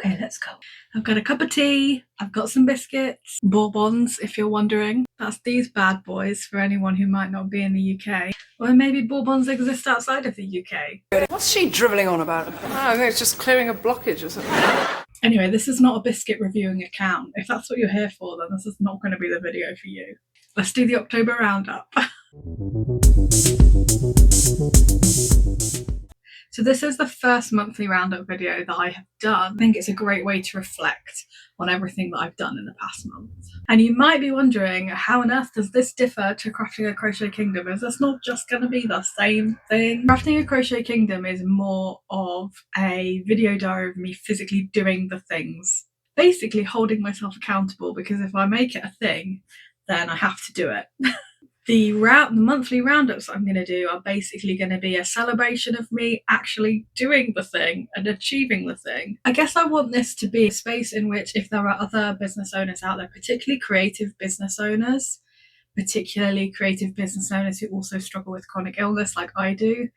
Okay, let's go. I've got a cup of tea, I've got some biscuits, bourbons if you're wondering. That's these bad boys for anyone who might not be in the UK. Or maybe bourbons exist outside of the UK. What's she drivelling on about? I think it's just clearing a blockage or something. Anyway, this is not a biscuit reviewing account. If that's what you're here for, then this is not going to be the video for you. Let's do the October roundup. So this is the first monthly roundup video that I have done. I think it's a great way to reflect on everything that I've done in the past month. And you might be wondering, how on earth does this differ to Crafting a Crochet Kingdom? Is this not just going to be the same thing? Crafting a Crochet Kingdom is more of a video diary of me physically doing the things. Basically holding myself accountable, because if I make it a thing, then I have to do it. The monthly roundups I'm going to do are basically going to be a celebration of me actually doing the thing and achieving the thing. I guess I want this to be a space in which, if there are other business owners out there, particularly creative business owners who also struggle with chronic illness like I do,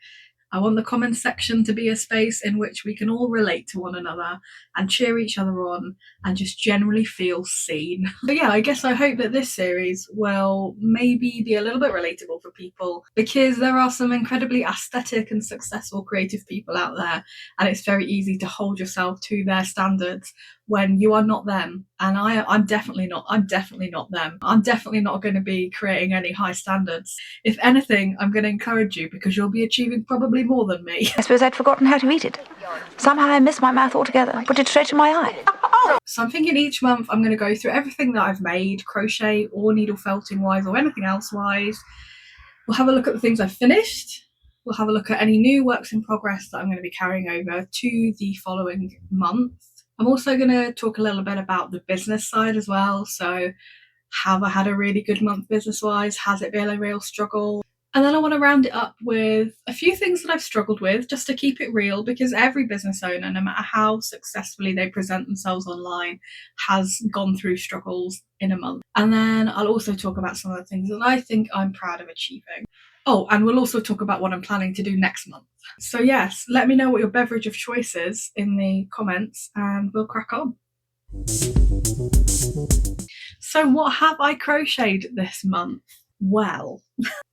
I want the comments section to be a space in which we can all relate to one another and cheer each other on and just generally feel seen. But yeah, I guess I hope that this series will maybe be a little bit relatable for people, because there are some incredibly aesthetic and successful creative people out there, and it's very easy to hold yourself to their standards when you are not them. And I'm definitely not them. I'm definitely not going to be creating any high standards. If anything, I'm going to encourage you, because you'll be achieving probably more than me. I suppose I'd forgotten how to eat it. Somehow I missed my mouth altogether. Put it straight in my eye. So I'm thinking each month I'm going to go through everything that I've made, crochet or needle felting wise or anything else wise. We'll have a look at the things I've finished. We'll have a look at any new works in progress that I'm going to be carrying over to the following month. I'm also going to talk a little bit about the business side as well. So have I had a really good month business-wise? Has it been a real struggle? And then I want to round it up with a few things that I've struggled with, just to keep it real, because every business owner, no matter how successfully they present themselves online, has gone through struggles in a month. And then I'll also talk about some of the things that I think I'm proud of achieving. Oh, and we'll also talk about what I'm planning to do next month. So yes, let me know what your beverage of choice is in the comments and we'll crack on. So what have I crocheted this month? Well,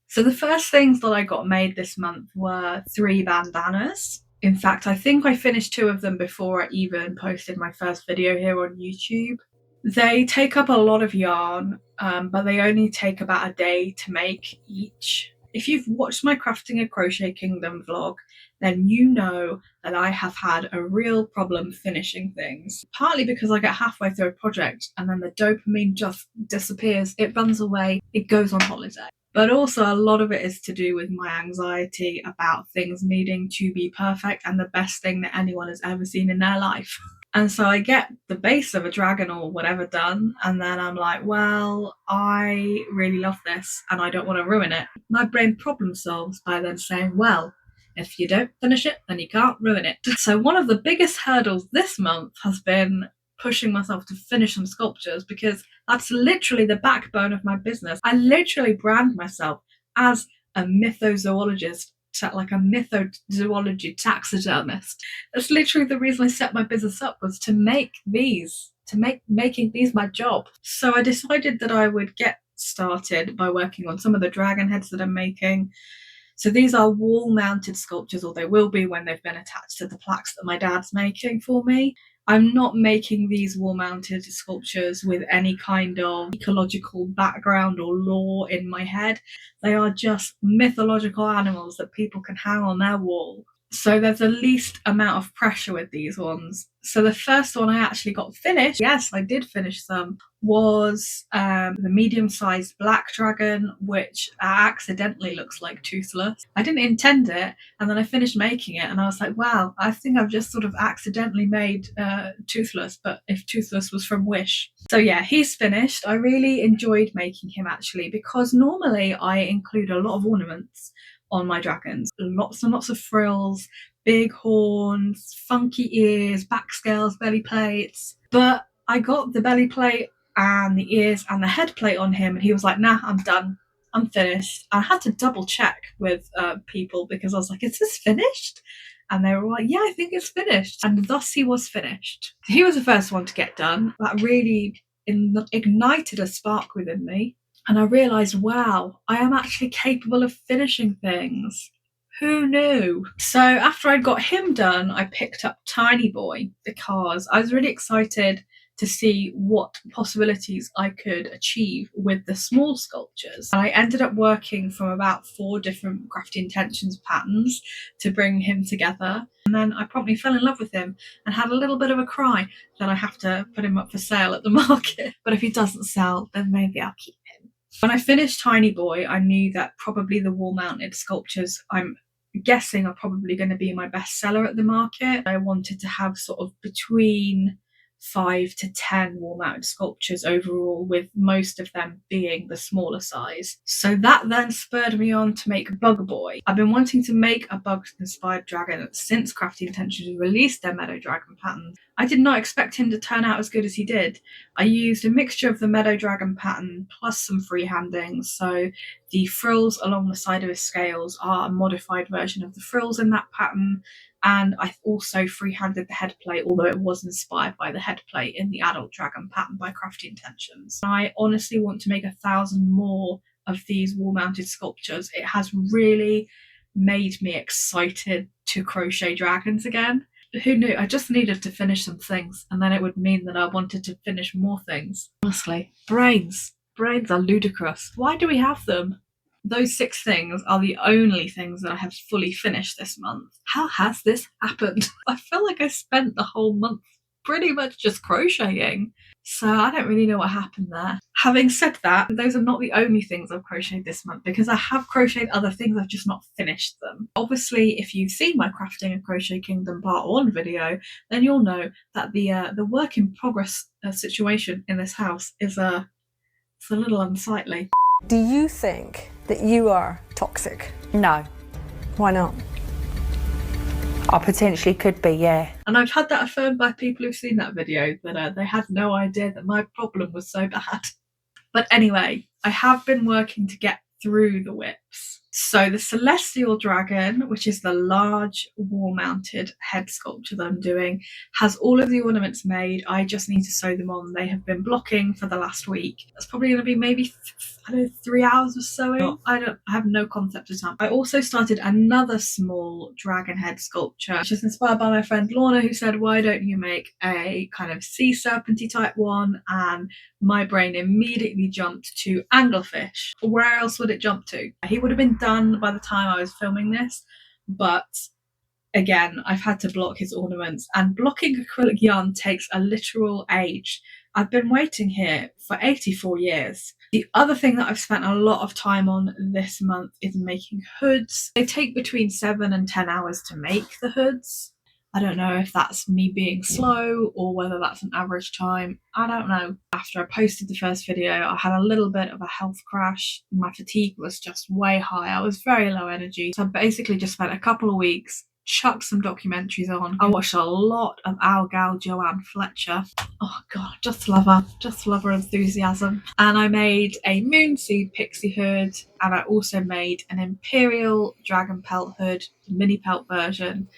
so the first things that I got made this month were 3 bandanas. In fact, I think I finished 2 of them before I even posted my first video here on YouTube. They take up a lot of yarn, but they only take about a day to make each. If you've watched my Crafting a Crochet Kingdom vlog, then you know that I have had a real problem finishing things. Partly because I get halfway through a project and then the dopamine just disappears, it runs away, it goes on holiday. But also a lot of it is to do with my anxiety about things needing to be perfect and the best thing that anyone has ever seen in their life. And so I get the base of a dragon or whatever done, and then I'm like, well, I really love this and I don't want to ruin it. My brain problem solves by then saying, well, if you don't finish it, then you can't ruin it. So one of the biggest hurdles this month has been pushing myself to finish some sculptures, because that's literally the backbone of my business. I literally brand myself as a mythozoologist, like a mythozoology taxidermist. That's literally the reason I set my business up, was to make these, making these my job. So I decided that I would get started by working on some of the dragon heads that I'm making. So these are wall-mounted sculptures, or they will be when they've been attached to the plaques that my dad's making for me. I'm not making these wall-mounted sculptures with any kind of ecological background or lore in my head. They are just mythological animals that people can hang on their wall. So there's the least amount of pressure with these ones. So the first one I actually got finished, yes, I did finish some, was the medium-sized black dragon, which accidentally looks like toothless. I didn't intend it, and then I finished making it and I was like, wow, I think I've just sort of accidentally made toothless, but if toothless was from Wish. So yeah, he's finished. I really enjoyed making him, actually, because normally I include a lot of ornaments on my dragons. Lots and lots of frills, big horns, funky ears, back scales, belly plates. But I got the belly plate and the ears and the head plate on him, and he was like, nah, I'm done. I'm finished. I had to double check with people, because I was like, is this finished? And they were like, yeah, I think it's finished. And thus he was finished. He was the first one to get done. That really ignited a spark within me. And I realised, wow, I am actually capable of finishing things. Who knew? So after I got him done, I picked up Tiny Boy because I was really excited to see what possibilities I could achieve with the small sculptures. And I ended up working from about 4 different Crafty Intentions patterns to bring him together. And then I promptly fell in love with him and had a little bit of a cry that I have to put him up for sale at the market. But if he doesn't sell, then maybe I'll keep him. When I finished Tiny Boy, I knew that probably the wall-mounted sculptures I'm guessing are probably going to be my best seller at the market. I wanted to have sort of between 5 to 10 wall-mounted sculptures overall, with most of them being the smaller size. So that then spurred me on to make Bug Boy. I've been wanting to make a bug-inspired dragon since Crafty Intentions released their Meadow Dragon pattern. I did not expect him to turn out as good as he did. I used a mixture of the Meadow Dragon pattern plus some freehanding, so the frills along the side of his scales are a modified version of the frills in that pattern, and I also freehanded the head plate, although it was inspired by the head plate in the Adult Dragon pattern by Crafty Intentions. I honestly want to make 1,000 more of these wall-mounted sculptures. It has really made me excited to crochet dragons again. Who knew? I just needed to finish some things, and then it would mean that I wanted to finish more things. Honestly, brains are ludicrous. Why do we have them? Those 6 things are the only things that I have fully finished this month. How has this happened? I feel like I spent the whole month pretty much just crocheting. So I don't really know what happened there. Having said that, those are not the only things I've crocheted this month, because I have crocheted other things, I've just not finished them. Obviously, if you've seen my Crafting a Crochet Kingdom Part 1 video, then you'll know that the work in progress situation in this house is it's a little unsightly. Do you think that you are toxic? No. Why not? I potentially could be, yeah. And I've had that affirmed by people who've seen that video, that they had no idea that my problem was so bad. But anyway, I have been working to get through the whips. So the Celestial Dragon, which is the large wall-mounted head sculpture that I'm doing, has all of the ornaments made. I just need to sew them on. They have been blocking for the last week. That's probably going to be maybe 3 hours of sewing. I have no concept of time. I also started another small dragon head sculpture, which is inspired by my friend Lorna, who said, why don't you make a kind of sea serpenty type one? And my brain immediately jumped to anglerfish. Where else would it jump to? He would have been done by the time I was filming this, but again, I've had to block his ornaments, and blocking acrylic yarn takes a literal age. I've been waiting here for 84 years. The other thing that I've spent a lot of time on this month is making hoods. They take between 7 and 10 hours to make the hoods. I don't know if that's me being slow or whether that's an average time. I don't know. After I posted the first video, I had a little bit of a health crash. My fatigue was just way high. I was very low energy. So I basically just spent a couple of weeks, chucked some documentaries on. I watched a lot of our gal Joanne Fletcher. Oh god, just love her enthusiasm. And I made a Moonseed pixie hood, and I also made an Imperial Dragon Pelt hood, the mini pelt version.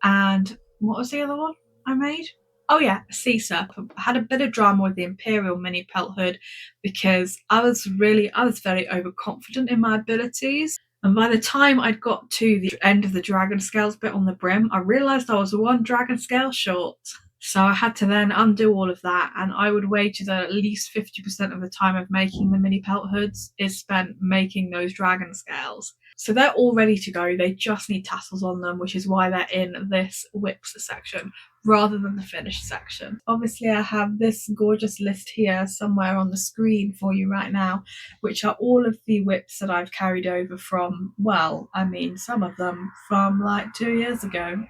And what was the other one I made? Oh yeah, a sea serpent. I had a bit of drama with the Imperial mini pelt hood because I was very overconfident in my abilities. And by the time I'd got to the end of the dragon scales bit on the brim, I realised I was 1 dragon scale short. So I had to then undo all of that, and I would wager that at least 50% of the time of making the mini pelt hoods is spent making those dragon scales. So they're all ready to go, they just need tassels on them, which is why they're in this whips section rather than the finished section. Obviously I have this gorgeous list here somewhere on the screen for you right now, which are all of the whips that I've carried over from, well, I mean some of them from like 2 years ago.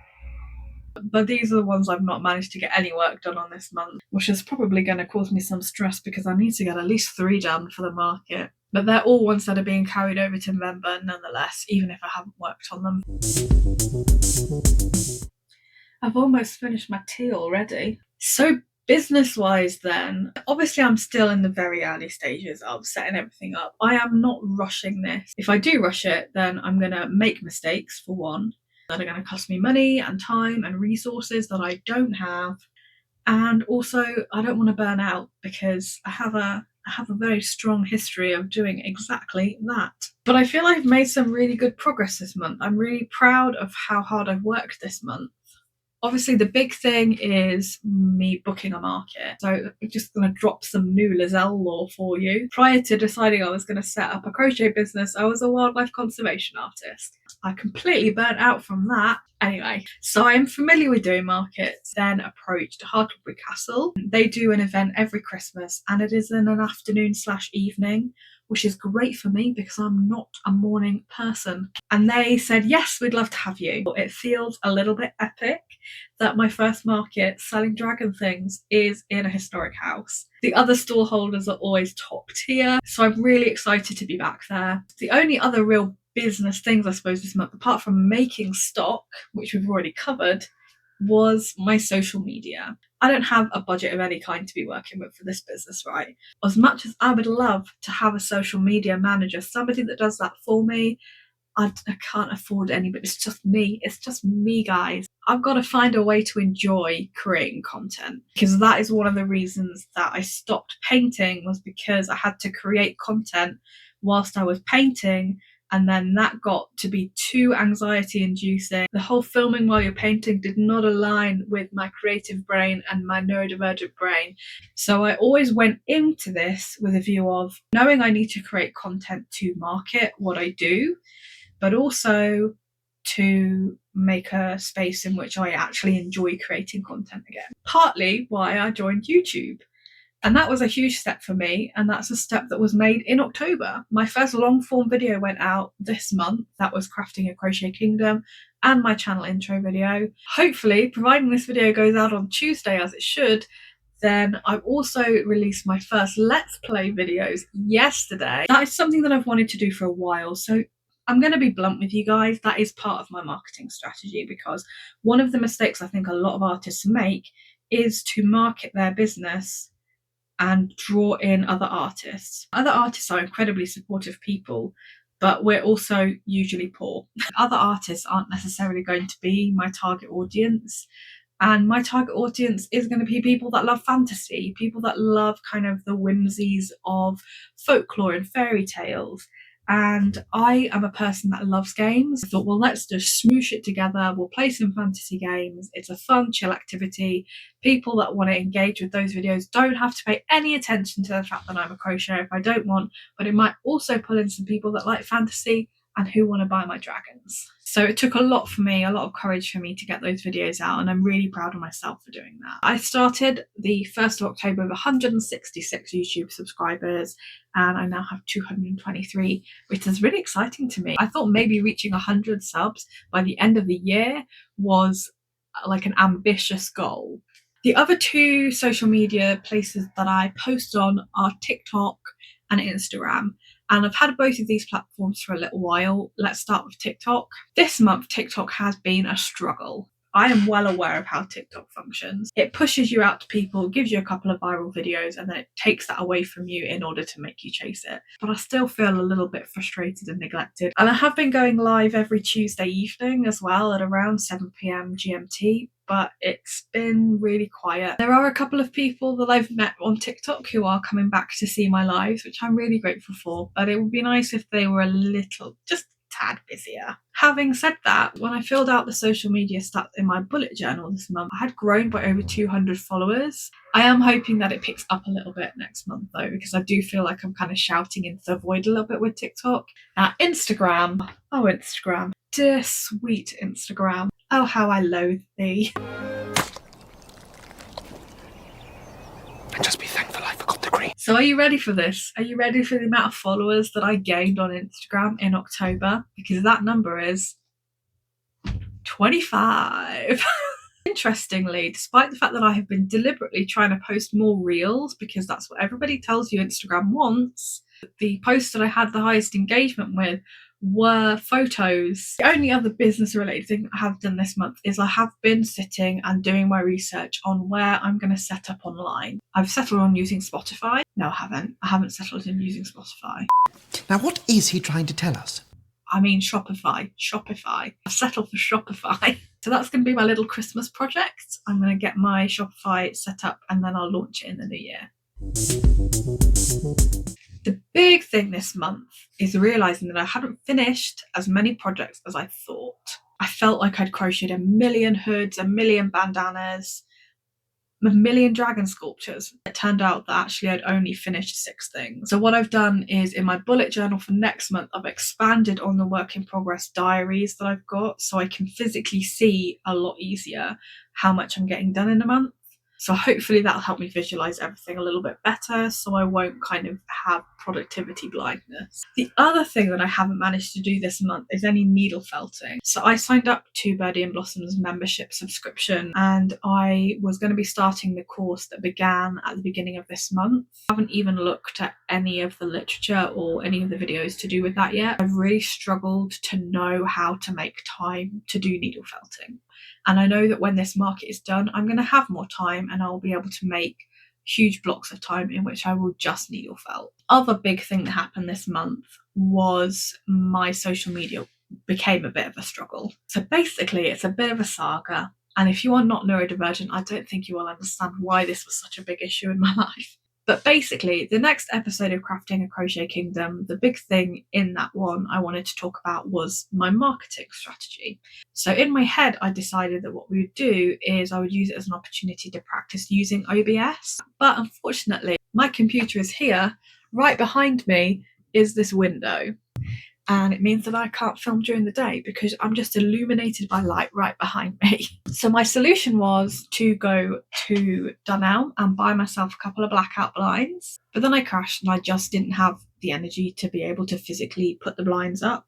But these are the ones I've not managed to get any work done on this month, which is probably going to cause me some stress because I need to get at least 3 done for the market. But they're all ones that are being carried over to November nonetheless, even if I haven't worked on them. I've almost finished my tea already. So business-wise then, obviously I'm still in the very early stages of setting everything up. I am not rushing this. If I do rush it, then I'm going to make mistakes for one. that are going to cost me money and time and resources that I don't have. And also, I don't want to burn out because I have a very strong history of doing exactly that. But I feel I've made some really good progress this month. I'm really proud of how hard I've worked this month. Obviously, the big thing is me booking a market. So I'm just going to drop some new Liselle lore for you. Prior to deciding I was going to set up a crochet business, I was a wildlife conservation artist. I completely burnt out from that. Anyway, so I'm familiar with doing markets, then approached Hartlebury Castle. They do an event every Christmas and it is in an afternoon/evening, which is great for me because I'm not a morning person. And they said, yes, we'd love to have you. It feels a little bit epic that my first market selling dragon things is in a historic house. The other stall holders are always top tier, so I'm really excited to be back there. The only other real business things I suppose this month, apart from making stock, which we've already covered, was my social media. I don't have a budget of any kind to be working with for this business, right? As much as I would love to have a social media manager, somebody that does that for me, I can't afford anybody. It's just me, guys. I've got to find a way to enjoy creating content, because that is one of the reasons that I stopped painting, was because I had to create content whilst I was painting, and then that got to be too anxiety inducing. The whole filming while you're painting did not align with my creative brain and my neurodivergent brain. So I always went into this with a view of knowing I need to create content to market what I do, but also to make a space in which I actually enjoy creating content again. Partly why I joined YouTube. And that was a huge step for me, and that's a step that was made in October. My first long form video went out this month. That was Crafting a Crochet Kingdom and my channel intro video. Hopefully, providing this video goes out on Tuesday as it should, then I've also released my first Let's Play videos yesterday. That is something that I've wanted to do for a while, so I'm going to be blunt with you guys. That is part of my marketing strategy, because one of the mistakes I think a lot of artists make is to market their business and draw in other artists. Other artists are incredibly supportive people, but we're also usually poor. Other artists aren't necessarily going to be my target audience, and my target audience is going to be people that love fantasy, people that love kind of the whimsies of folklore and fairy tales. And I am a person that loves games. I thought, well, let's just smoosh it together. We'll play some fantasy games. It's a fun, chill activity. People that want to engage with those videos don't have to pay any attention to the fact that I'm a crocheter if I don't want, but it might also pull in some people that like fantasy and who want to buy my dragons. So it took a lot of courage for me to get those videos out, and I'm really proud of myself for doing that. I started the 1st of October with 166 YouTube subscribers, and I now have 223, which is really exciting to me. I thought maybe reaching 100 subs by the end of the year was like an ambitious goal. The other two social media places that I post on are TikTok and Instagram. And I've had both of these platforms for a little while. Let's start with TikTok. This month, TikTok has been a struggle. I am well aware of how TikTok functions. It pushes you out to people, gives you a couple of viral videos, and then it takes that away from you in order to make you chase it. But I still feel a little bit frustrated and neglected. And I have been going live every Tuesday evening as well at around 7 p.m. GMT, but it's been really quiet. There are a couple of people that I've met on TikTok who are coming back to see my lives, which I'm really grateful for, but it would be nice if they were a little, just tad busier. Having said that, when I filled out the social media stats in my bullet journal this month, I had grown by over 200 followers. I am hoping that it picks up a little bit next month though, because I do feel like I'm kind of shouting into the void a little bit with TikTok. Now Instagram, oh Instagram, dear sweet Instagram, oh how I loathe thee. And just be thankful I forgot the green. So are you ready for this? Are you ready for the amount of followers that I gained on Instagram in October? Because that number is 25. Interestingly, despite the fact that I have been deliberately trying to post more reels, because that's what everybody tells you Instagram wants, the posts that I had the highest engagement with were photos. The only other business related thing I have done this month is I have been sitting and doing my research on where I'm going to set up online. I've settled on using Spotify. No, I haven't settled on using Spotify. Now, what is he trying to tell us? I mean Shopify. I've settled for Shopify. So that's going to be my little Christmas project. I'm going to get my Shopify set up and then I'll launch it in the new year. The big thing this month is realising that I hadn't finished as many projects as I thought. I felt like I'd crocheted a million hoods, a million bandanas, a million dragon sculptures. It turned out that actually I'd only finished 6 things. So what I've done is in my bullet journal for next month, I've expanded on the work in progress diaries that I've got so I can physically see a lot easier how much I'm getting done in a month. So hopefully that'll help me visualize everything a little bit better so I won't kind of have productivity blindness. The other thing that I haven't managed to do this month is any needle felting. So I signed up to Birdie and Blossom's membership subscription and I was going to be starting the course that began at the beginning of this month. I haven't even looked at any of the literature or any of the videos to do with that yet. I've really struggled to know how to make time to do needle felting. And I know that when this market is done, I'm going to have more time and I'll be able to make huge blocks of time in which I will just needle felt. Other big thing that happened this month was my social media became a bit of a struggle. So basically it's a bit of a saga. And if you are not neurodivergent, I don't think you will understand why this was such a big issue in my life. But basically, the next episode of Crafting a Crochet Kingdom, the big thing in that one I wanted to talk about was my marketing strategy. So in my head, I decided that what we would do is I would use it as an opportunity to practice using OBS. But unfortunately, my computer is here. Right behind me is this window. And it means that I can't film during the day because I'm just illuminated by light right behind me. So my solution was to go to Dunelm and buy myself a couple of blackout blinds. But then I crashed and I just didn't have the energy to be able to physically put the blinds up.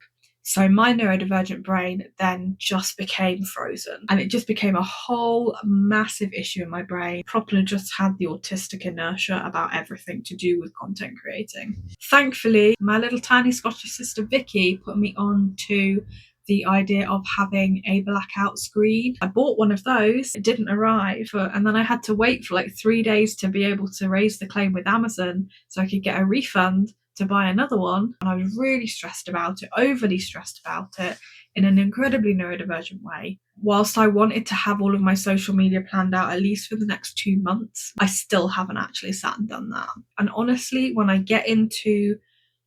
So my neurodivergent brain then just became frozen and it just became a whole massive issue in my brain. Properly just had the autistic inertia about everything to do with content creating. Thankfully, my little tiny Scottish sister Vicky put me on to the idea of having a blackout screen. I bought one of those, it didn't arrive, and then I had to wait for like 3 days to be able to raise the claim with Amazon so I could get a refund to buy another one. And I was really stressed about it, overly stressed about it, in an incredibly neurodivergent way. Whilst I wanted to have all of my social media planned out at least for the next 2 months, I still haven't actually sat and done that. And honestly, when I get into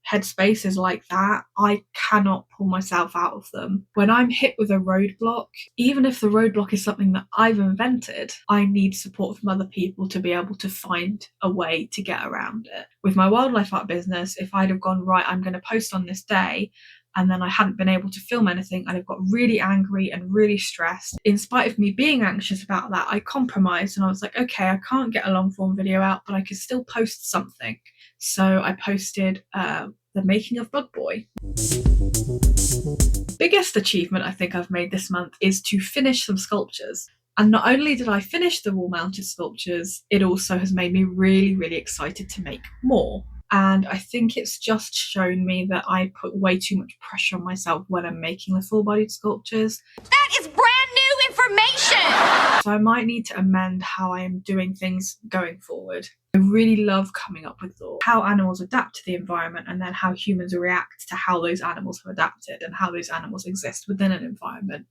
headspaces like that, I cannot pull myself out of them. When I'm hit with a roadblock, even if the roadblock is something that I've invented, I need support from other people to be able to find a way to get around it. With my wildlife art business, if I'd have gone, right, I'm going to post on this day, and then I hadn't been able to film anything, I'd have got really angry and really stressed. In spite of me being anxious about that, I compromised and I was like, okay, I can't get a long form video out, but I can still post something. So I posted the making of Bug Boy. Biggest achievement I think I've made this month is to finish some sculptures. And not only did I finish the wall mounted sculptures, it also has made me really, really excited to make more. And I think it's just shown me that I put way too much pressure on myself when I'm making the full-bodied sculptures. That is brand new information! So I might need to amend how I am doing things going forward. I really love coming up with how animals adapt to the environment and then how humans react to how those animals have adapted and how those animals exist within an environment.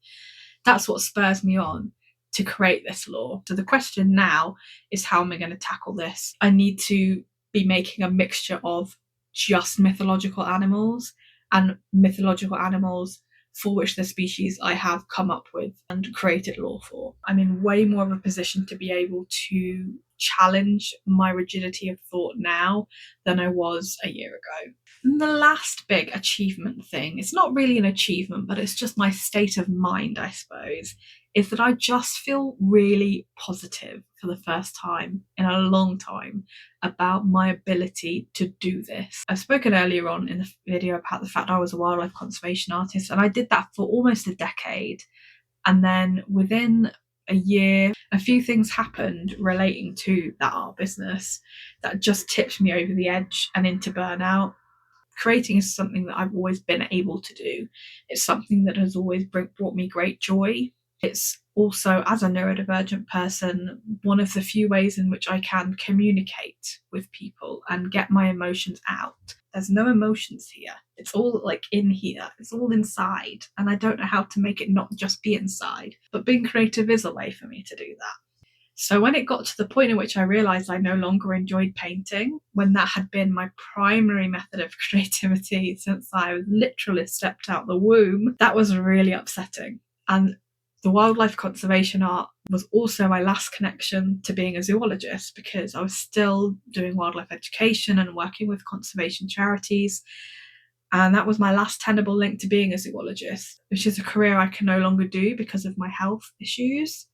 That's what spurs me on to create this lore. So the question now is, how am I going to tackle this? I need to be making a mixture of just mythological animals and mythological animals for which the species I have come up with and created lore for. I'm in way more of a position to be able to challenge my rigidity of thought now than I was a year ago. And the last big achievement thing, it's not really an achievement, but it's just my state of mind, I suppose, is that I just feel really positive for the first time in a long time about my ability to do this. I've spoken earlier on in the video about the fact I was a wildlife conservation artist, and I did that for almost a decade. And then within a year, a few things happened relating to that art business that just tipped me over the edge and into burnout. Creating is something that I've always been able to do. It's something that has always brought me great joy. It's also, as a neurodivergent person, one of the few ways in which I can communicate with people and get my emotions out. There's no emotions here. It's all like in here. It's all inside. And I don't know how to make it not just be inside. But being creative is a way for me to do that. So when it got to the point in which I realised I no longer enjoyed painting, when that had been my primary method of creativity since I literally stepped out the womb, that was really upsetting. And the wildlife conservation art was also my last connection to being a zoologist, because I was still doing wildlife education and working with conservation charities. And that was my last tenable link to being a zoologist, which is a career I can no longer do because of my health issues.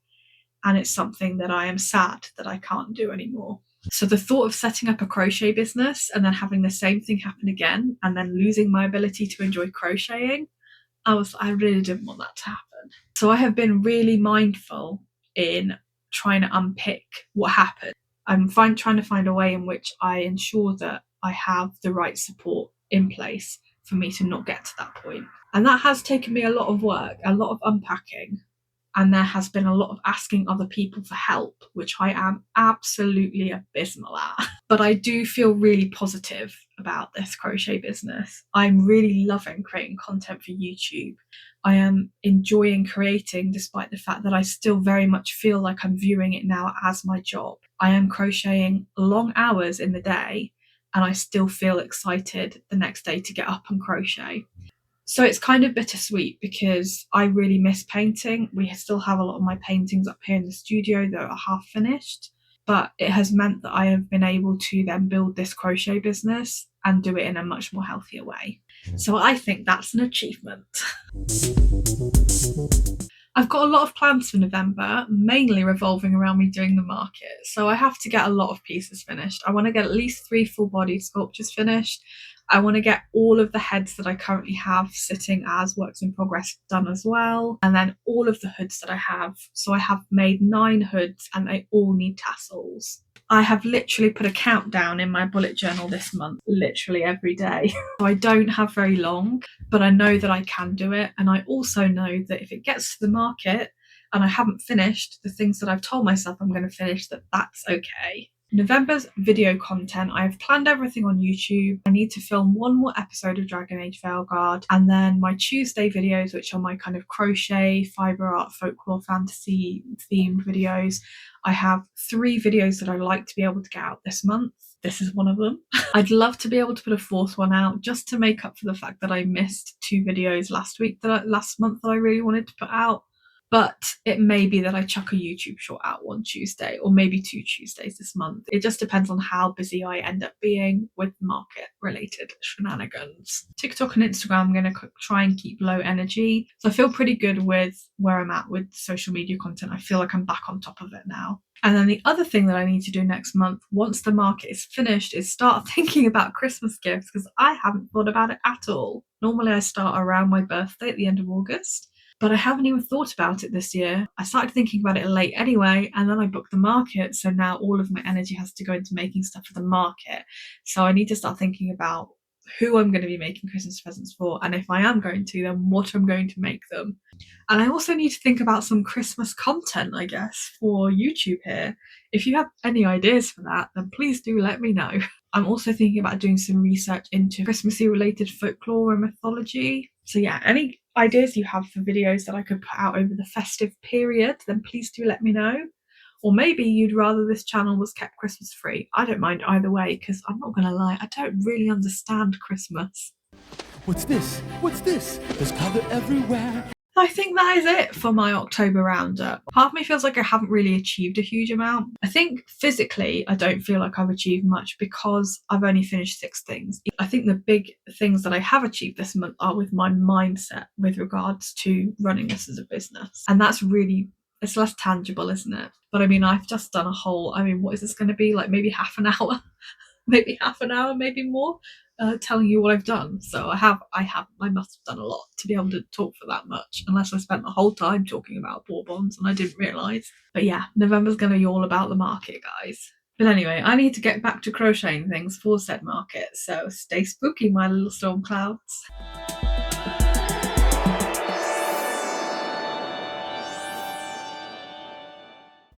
And it's something that I am sad that I can't do anymore. So the thought of setting up a crochet business and then having the same thing happen again and then losing my ability to enjoy crocheting, I really didn't want that to happen. So I have been really mindful in trying to unpick what happened. I'm trying to find a way in which I ensure that I have the right support in place for me to not get to that point. And that has taken me a lot of work, a lot of unpacking. And there has been a lot of asking other people for help, which I am absolutely abysmal at. But I do feel really positive about this crochet business. I'm really loving creating content for YouTube. I am enjoying creating despite the fact that I still very much feel like I'm viewing it now as my job. I am crocheting long hours in the day and I still feel excited the next day to get up and crochet. So it's kind of bittersweet because I really miss painting. We still have a lot of my paintings up here in the studio that are half finished, but it has meant that I have been able to then build this crochet business and do it in a much more healthier way. So I think that's an achievement. I've got a lot of plans for November, mainly revolving around me doing the market. So I have to get a lot of pieces finished. I want to get at least 3 full body sculptures finished. I want to get all of the heads that I currently have sitting as works in progress done as well. And then all of the hoods that I have. So I have made 9 hoods and they all need tassels. I have literally put a countdown in my bullet journal this month, literally every day. So I don't have very long, but I know that I can do it. And I also know that if it gets to the market and I haven't finished the things that I've told myself I'm going to finish, that's okay. November's video content, I have planned everything on YouTube. I need to film 1 more episode of Dragon Age Veilguard, and then my Tuesday videos, which are my kind of crochet, fibre art, folklore, fantasy themed videos. I have 3 videos that I like to be able to get out this month. This is one of them. I'd love to be able to put a 4th one out just to make up for the fact that I missed 2 videos last month that I really wanted to put out. But it may be that I chuck a YouTube short out one Tuesday or maybe 2 Tuesdays this month. It just depends on how busy I end up being with market related shenanigans. TikTok and Instagram, I'm going to try and keep low energy. So I feel pretty good with where I'm at with social media content. I feel like I'm back on top of it now. And then the other thing that I need to do next month, once the market is finished, is start thinking about Christmas gifts, because I haven't thought about it at all. Normally I start around my birthday at the end of August. But I haven't even thought about it this year. I started thinking about it late anyway, and then I booked the market. So now all of my energy has to go into making stuff for the market. So I need to start thinking about who I'm going to be making Christmas presents for. And if I am going to, then what I'm going to make them. And I also need to think about some Christmas content, I guess, for YouTube here. If you have any ideas for that, then please do let me know. I'm also thinking about doing some research into Christmassy related folklore and mythology. So yeah, any ideas you have for videos that I could put out over the festive period, then please do let me know. Or maybe you'd rather this channel was kept Christmas free. I don't mind either way, because I'm not going to lie, I don't really understand Christmas. What's this? What's this? There's colour everywhere. I think that is it for my October roundup. Part of me feels like I haven't really achieved a huge amount. I think physically I don't feel like I've achieved much because I've only finished 6 things. I think the big things that I have achieved this month are with my mindset with regards to running this as a business. And that's really, it's less tangible, isn't it? But I mean, I've just done what is this going to be? Like maybe half an hour? Maybe half an hour, maybe more. Telling you what I've done. So I must have done a lot to be able to talk for that much, unless I spent the whole time talking about bourbons and I didn't realise. But yeah, November's going to be all about the market, guys. But anyway, I need to get back to crocheting things for said market, so stay spooky, my little storm clouds.